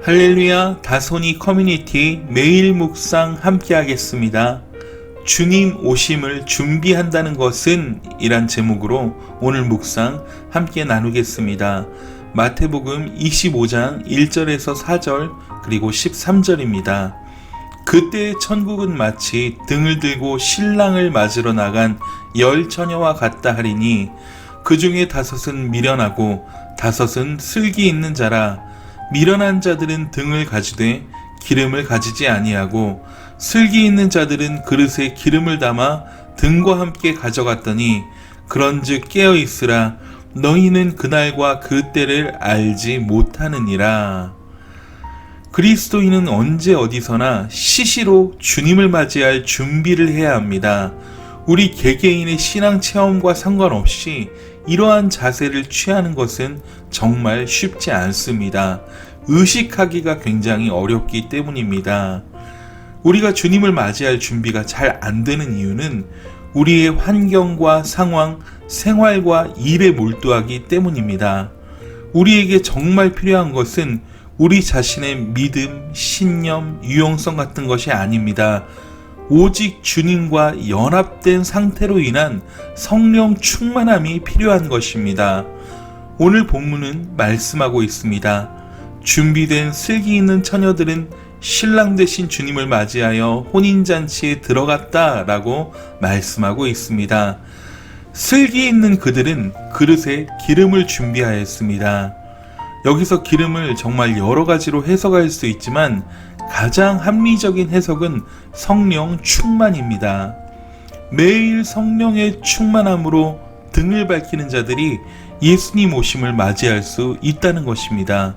할렐루야, 다소니 커뮤니티 매일 묵상 함께 하겠습니다. 주님 오심을 준비한다는 것은 이란 제목으로 오늘 묵상 함께 나누겠습니다. 마태복음 25장 1절에서 4절 그리고 13절입니다. 그때 천국은 마치 등을 들고 신랑을 맞으러 나간 10 처녀와 같다 하리니 그 중에 5은 미련하고 5은 슬기 있는 자라. 미련한 자들은 등을 가지되 기름을 가지지 아니하고 슬기 있는 자들은 그릇에 기름을 담아 등과 함께 가져갔더니 그런즉 깨어 있으라. 너희는 그날과 그 때를 알지 못하느니라. 그리스도인은 언제 어디서나 시시로 주님을 맞이할 준비를 해야 합니다. 우리 개개인의 신앙 체험과 상관없이 이러한 자세를 취하는 것은 정말 쉽지 않습니다. 의식하기가 굉장히 어렵기 때문입니다. 우리가 주님을 맞이할 준비가 잘 안 되는 이유는 우리의 환경과 상황, 생활과 일에 몰두하기 때문입니다. 우리에게 정말 필요한 것은 우리 자신의 믿음, 신념, 유용성 같은 것이 아닙니다. 오직 주님과 연합된 상태로 인한 성령 충만함이 필요한 것입니다. 오늘 본문은 말씀하고 있습니다. 준비된 슬기 있는 처녀들은 신랑 되신 주님을 맞이하여 혼인잔치에 들어갔다라고 말씀하고 있습니다. 슬기 있는 그들은 그릇에 기름을 준비하였습니다. 여기서 기름을 정말 여러 가지로 해석할 수 있지만 가장 합리적인 해석은 성령 충만입니다. 매일 성령의 충만함으로 등을 밝히는 자들이 예수님 오심을 맞이할 수 있다는 것입니다.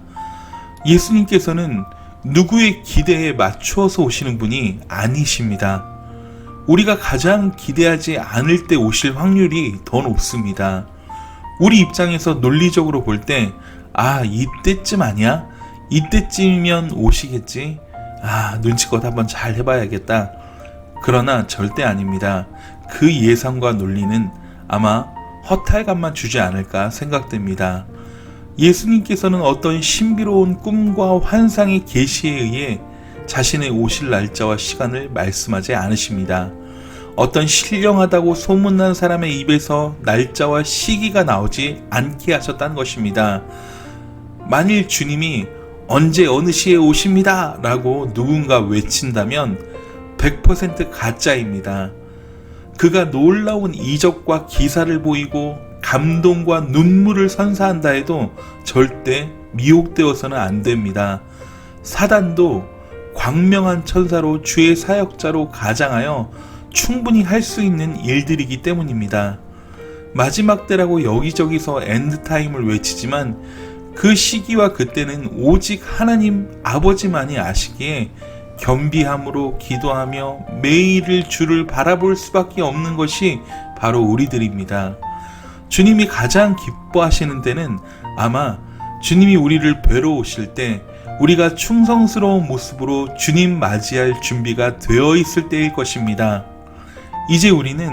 예수님께서는 누구의 기대에 맞추어서 오시는 분이 아니십니다. 우리가 가장 기대하지 않을 때 오실 확률이 더 높습니다. 우리 입장에서 논리적으로 볼 때 이때쯤 아니야? 이때쯤이면 오시겠지? 눈치껏 한번 잘 해봐야겠다. 그러나 절대 아닙니다. 그 예상과 논리는 아마 허탈감만 주지 않을까 생각됩니다. 예수님께서는 어떤 신비로운 꿈과 환상의 계시에 의해 자신의 오실 날짜와 시간을 말씀하지 않으십니다. 어떤 신령하다고 소문난 사람의 입에서 날짜와 시기가 나오지 않게 하셨다는 것입니다. 만일 주님이 언제 어느 시에 오십니다 라고 누군가 외친다면 100% 가짜입니다. 그가 놀라운 이적과 기사를 보이고 감동과 눈물을 선사한다 해도 절대 미혹되어서는 안 됩니다. 사단도 광명한 천사로 주의 사역자로 가장하여 충분히 할 수 있는 일들이기 때문입니다. 마지막 때라고 여기저기서 엔드타임을 외치지만 그 시기와 그때는 오직 하나님 아버지만이 아시기에 겸비함으로 기도하며 매일을 주를 바라볼 수밖에 없는 것이 바로 우리들입니다. 주님이 가장 기뻐하시는 때는 아마 주님이 우리를 뵈러 오실 때 우리가 충성스러운 모습으로 주님 맞이할 준비가 되어 있을 때일 것입니다. 이제 우리는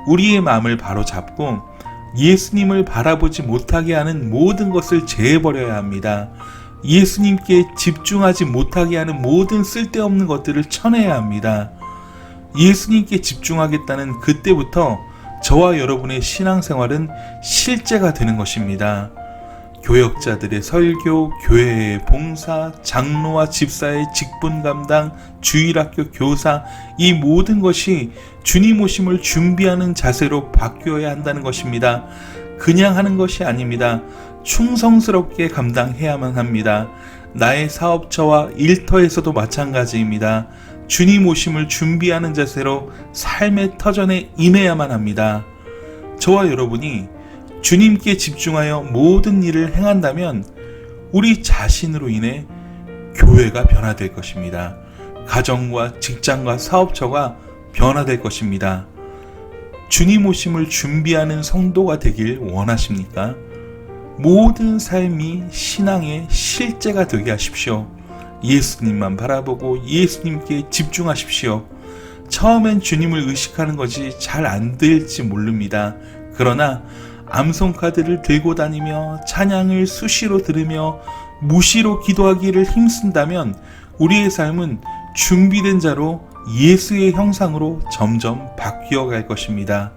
우리의 마음을 바로잡고 예수님을 바라보지 못하게 하는 모든 것을 제해버려야 합니다. 예수님께 집중하지 못하게 하는 모든 쓸데없는 것들을 쳐내야 합니다. 예수님께 집중하겠다는 그때부터 저와 여러분의 신앙생활은 실제가 되는 것입니다. 교역자들의 설교, 교회의 봉사, 장로와 집사의 직분 감당, 주일학교 교사, 이 모든 것이 주님 오심을 준비하는 자세로 바뀌어야 한다는 것입니다. 그냥 하는 것이 아닙니다. 충성스럽게 감당해야만 합니다. 나의 사업처와 일터에서도 마찬가지입니다. 주님 오심을 준비하는 자세로 삶의 터전에 임해야만 합니다. 저와 여러분이 주님께 집중하여 모든 일을 행한다면 우리 자신으로 인해 교회가 변화될 것입니다. 가정과 직장과 사업처가 변화될 것입니다. 주님 오심을 준비하는 성도가 되길 원하십니까? 모든 삶이 신앙의 실제가 되게 하십시오. 예수님만 바라보고 예수님께 집중하십시오. 처음엔 주님을 의식하는 것이 잘 안 될지 모릅니다. 그러나 암송카드를 들고 다니며 찬양을 수시로 들으며 무시로 기도하기를 힘쓴다면 우리의 삶은 준비된 자로 예수의 형상으로 점점 바뀌어 갈 것입니다.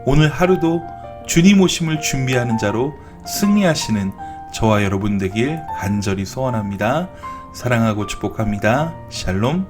오늘 하루도 주님 오심을 준비하는 자로 승리하시는 저와 여러분 되길 간절히 소원합니다. 사랑하고 축복합니다. 샬롬.